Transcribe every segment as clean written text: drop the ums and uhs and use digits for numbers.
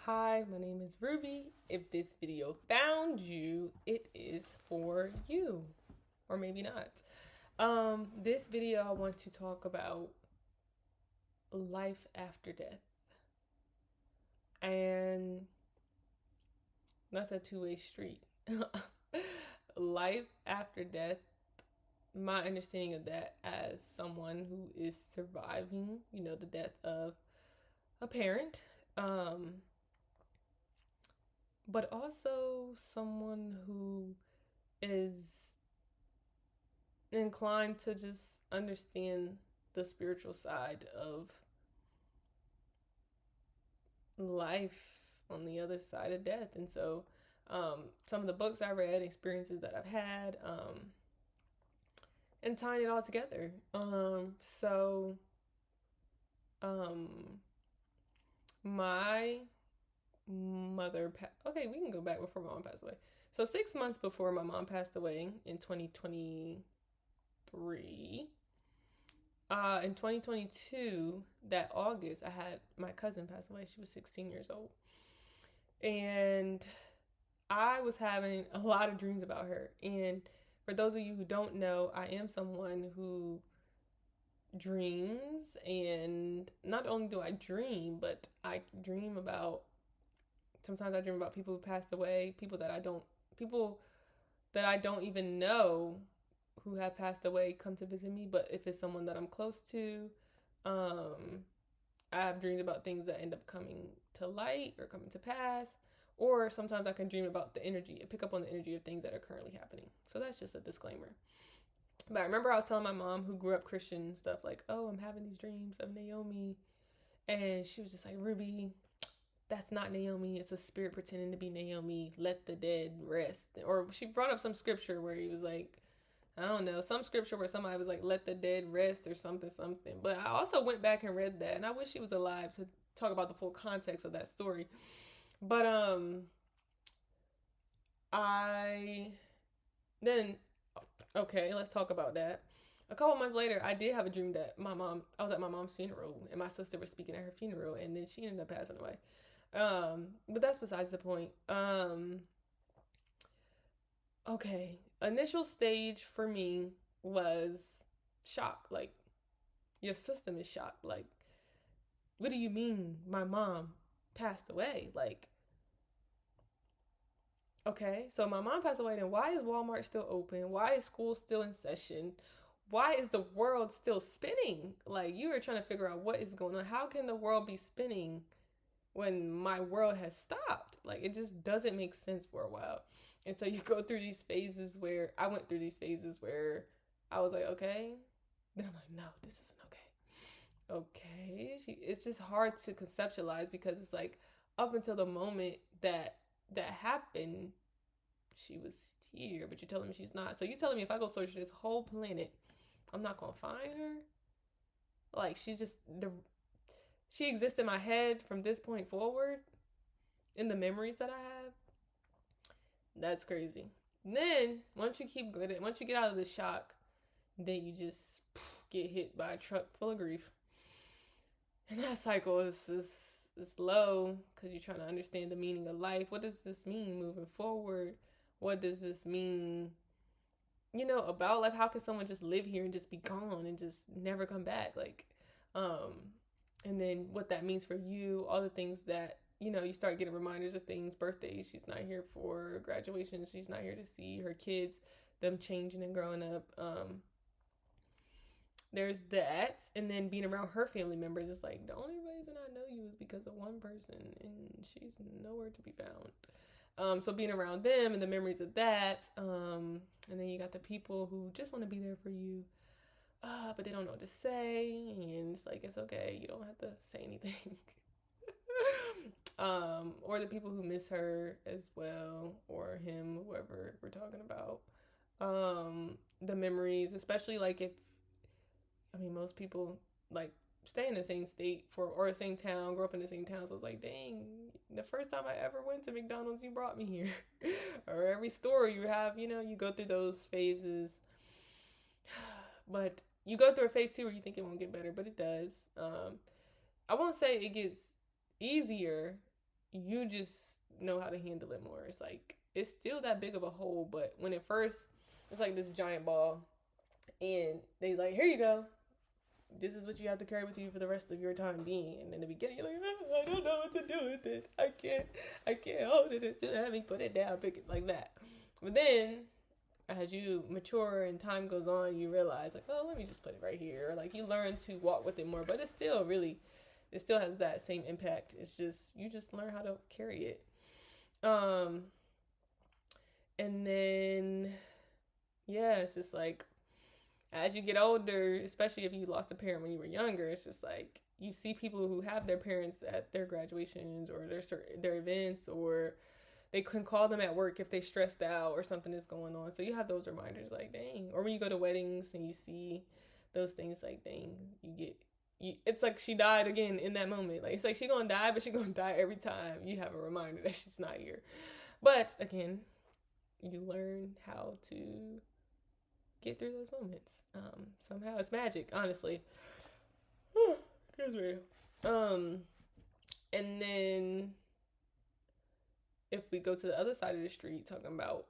Hi, my name is Ruby. If this video found you, it is for you. Or maybe not. This video I want to talk about life after death. And that's a two-way street. Life after death, my understanding of that as someone who is surviving, the death of a parent. But also someone who is inclined to just understand the spiritual side of life on the other side of death. And so some of the books I read, experiences that I've had, and tying it all together. My mother okay, we can go back before my mom passed away. So 6 months before my mom passed away in 2023, in 2022, that August, I had my cousin pass away. She was 16 years old. And I was having a lot of dreams about her. And for those of you who don't know, I am someone who dreams. And not only do I dream, but I dream about, sometimes I dream about people who passed away, people that I don't even know who have passed away come to visit me. But if it's someone that I'm close to, I have dreams about things that end up coming to light or coming to pass. Or sometimes I can dream about the energy, pick up on the energy of things that are currently happening. So that's just a disclaimer. But I remember I was telling my mom, who grew up Christian and stuff, like, oh, I'm having these dreams of Naomi. And she was just like, Ruby, that's not Naomi. It's a spirit pretending to be Naomi. Let the dead rest. Or she brought up some scripture where he was like, I don't know, some scripture where somebody was like, let the dead rest or something. But I also went back and read that, and I wish he was alive to talk about the full context of that story. But okay, let's talk about that. A couple months later, I did have a dream that I was at my mom's funeral, and my sister was speaking at her funeral, and then she ended up passing away. But that's besides the point. Okay, initial stage for me was shock. Like, your system is shocked. Like, what do you mean my mom passed away? Like, okay, so my mom passed away, then why is Walmart still open? Why is school still in session? Why is the world still spinning? Like, you are trying to figure out what is going on. How can the world be spinning when my world has stopped? Like, it just doesn't make sense for a while. And so you go through these phases where I went through these phases where I was like, okay. Then I'm like, no, this isn't okay. Okay. It's just hard to conceptualize because it's like up until the moment that happened, she was here, but you're telling me she's not. So you're telling me if I go search this whole planet, I'm not gonna find her? Like, she exists in my head from this point forward in the memories that I have. That's crazy. Then once you get out of the shock, then you just get hit by a truck full of grief. And that cycle is low because you're trying to understand the meaning of life. What does this mean moving forward? What does this mean, about life? How can someone just live here and just be gone and just never come back? Like, and then what that means for you, all the things that, you start getting reminders of things, birthdays she's not here for, graduation she's not here to see, her kids, them changing and growing up. There's that. And then being around her family members, it's like, the only reason I know you is because of one person, and she's nowhere to be found. So being around them and the memories of that, and then you got the people who just want to be there for you, but they don't know what to say, and it's like, it's okay, you don't have to say anything. Or the people who miss her as well, or him, whoever we're talking about. The memories, especially like most people like stay in the same state or the same town, grow up in the same town. So it's like, dang, the first time I ever went to McDonald's, you brought me here. Or every store you have, you go through those phases. But you go through a phase 2 where you think it won't get better, but it does. I won't say it gets easier. you just know how to handle it more. It's like it's still that big of a hole, but when it first, it's like this giant ball, and they like, here you go. This is what you have to carry with you for the rest of your time being. And in the beginning, you're like, oh, I don't know what to do with it. I can't hold it. It's still heavy. Put it down, pick it like that. But then, as you mature and time goes on, you realize like, oh, let me just put it right here. Or like you learn to walk with it more. But it's still really, it still has that same impact. It's just you just learn how to carry it. And then, yeah, it's just like as you get older, especially if you lost a parent when you were younger, it's just like you see people who have their parents at their graduations or their events, or they can call them at work if they stressed out or something is going on. So you have those reminders like, dang. Or when you go to weddings and you see those things like, dang, it's like she died again in that moment. Like it's like she gonna die, but she gonna die every time you have a reminder that she's not here. But again, you learn how to get through those moments. Somehow it's magic, honestly. Excuse me. And then if we go to the other side of the street, talking about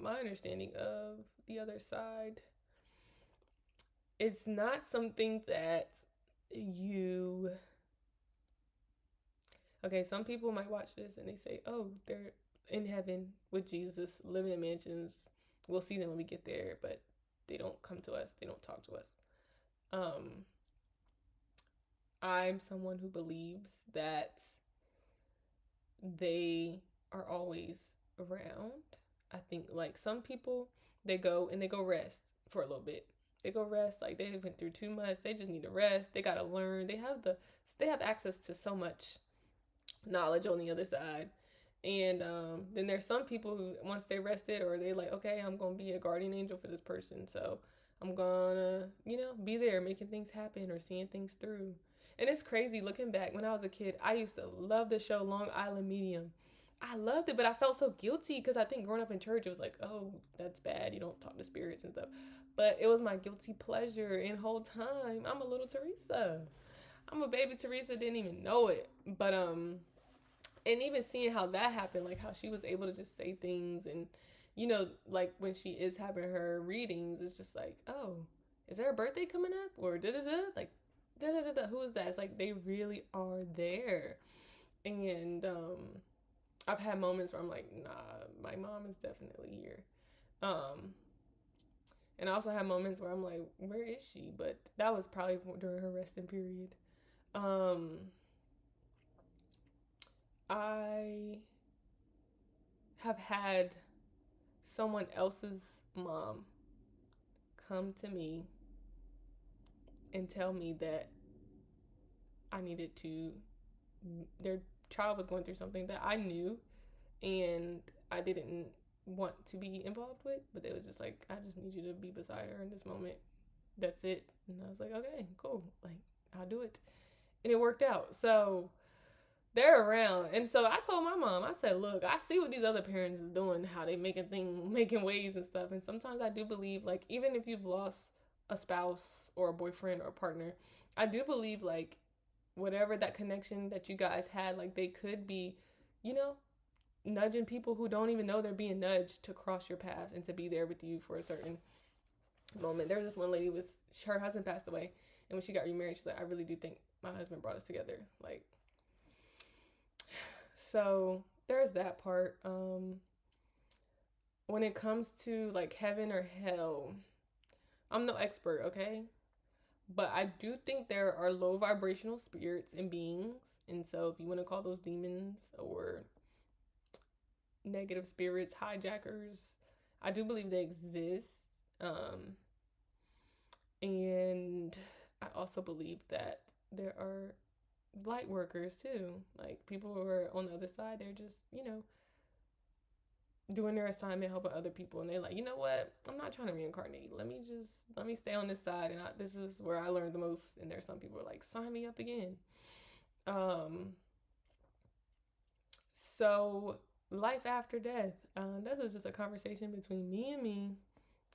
my understanding of the other side, it's not something that you. Okay, some people might watch this and they say, "Oh, they're in heaven with Jesus, living in mansions. We'll see them when we get there," but they don't come to us. They don't talk to us. I'm someone who believes that they are always around. I think like some people, they go rest for a little bit. They go rest, like they've been through too much. They just need to rest. They got to learn. They have access to so much knowledge on the other side. And then there's some people who, once they rested, or they like, okay, I'm going to be a guardian angel for this person. So I'm going to, be there making things happen or seeing things through. And it's crazy looking back. When I was a kid, I used to love the show Long Island Medium. I loved it, but I felt so guilty because I think growing up in church, it was like, oh, that's bad. You don't talk to spirits and stuff. But it was my guilty pleasure. And whole time, I'm a little Teresa. I'm a baby Teresa, didn't even know it. But, and even seeing how that happened, like how she was able to just say things and, like when she is having her readings, it's just like, oh, is there a birthday coming up? Or da-da-da? Like, da-da-da-da, who is that? It's like they really are there. And I've had moments where I'm like, nah, my mom is definitely here. And I also had moments where I'm like, where is she? But that was probably during her resting period. I have had someone else's mom come to me and tell me that I needed to, their child was going through something that I knew and I didn't want to be involved with, but they was just like, I just need you to be beside her in this moment. That's it. And I was like, okay, cool. Like, I'll do it. And it worked out. So they're around. And so I told my mom, I said, look, I see what these other parents is doing, how they making waves and stuff. And sometimes I do believe, like, even if you've lost a spouse or a boyfriend or a partner, I do believe, like, whatever that connection that you guys had, like, they could be, nudging people who don't even know they're being nudged to cross your path and to be there with you for a certain moment. There was this one lady, her husband passed away, and when she got remarried, she's like, I really do think my husband brought us together. Like, so there's that part. When it comes to like heaven or hell, I'm no expert, okay? But I do think there are low vibrational spirits and beings. And so if you want to call those demons or negative spirits, hijackers, I do believe they exist. And I also believe that there are light workers too. Like people who are on the other side, they're just, doing their assignment, helping other people. And they're like, you know what? I'm not trying to reincarnate. Let me stay on this side. And this is where I learned the most. And there's some people who are like, sign me up again. So life after death. This was just a conversation between me and me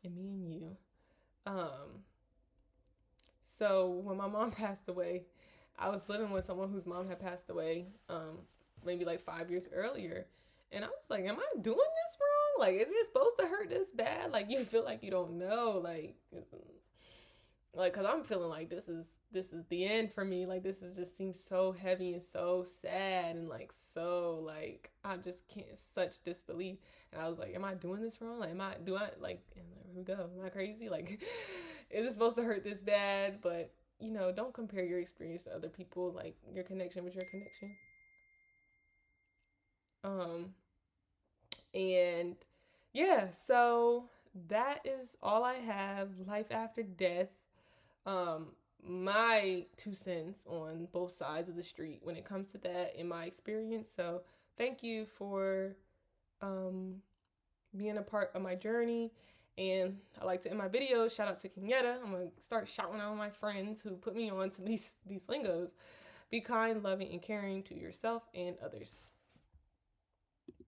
and you. So when my mom passed away, I was living with someone whose mom had passed away. maybe like 5 years earlier. And I was like, am I doing this wrong? Like, is it supposed to hurt this bad? Like, you feel like you don't know. Like, cause I'm feeling like this is the end for me. Like, this is just seems so heavy and so sad and like so like I just can't such disbelief. And I was like, am I doing this wrong? Like, do I like? And here we go. Am I crazy? Like, is it supposed to hurt this bad? But don't compare your experience to other people. Like, your connection with your connection. Um, and yeah, so that is all I have. Life after death. um my 2 cents on both sides of the street when it comes to that in my experience. So thank you for um being a part of my journey. And I like to end my videos. Shout out to Kenyatta. I'm gonna start shouting out my friends who put me on to these lingos. Be kind, loving, and caring to yourself and others.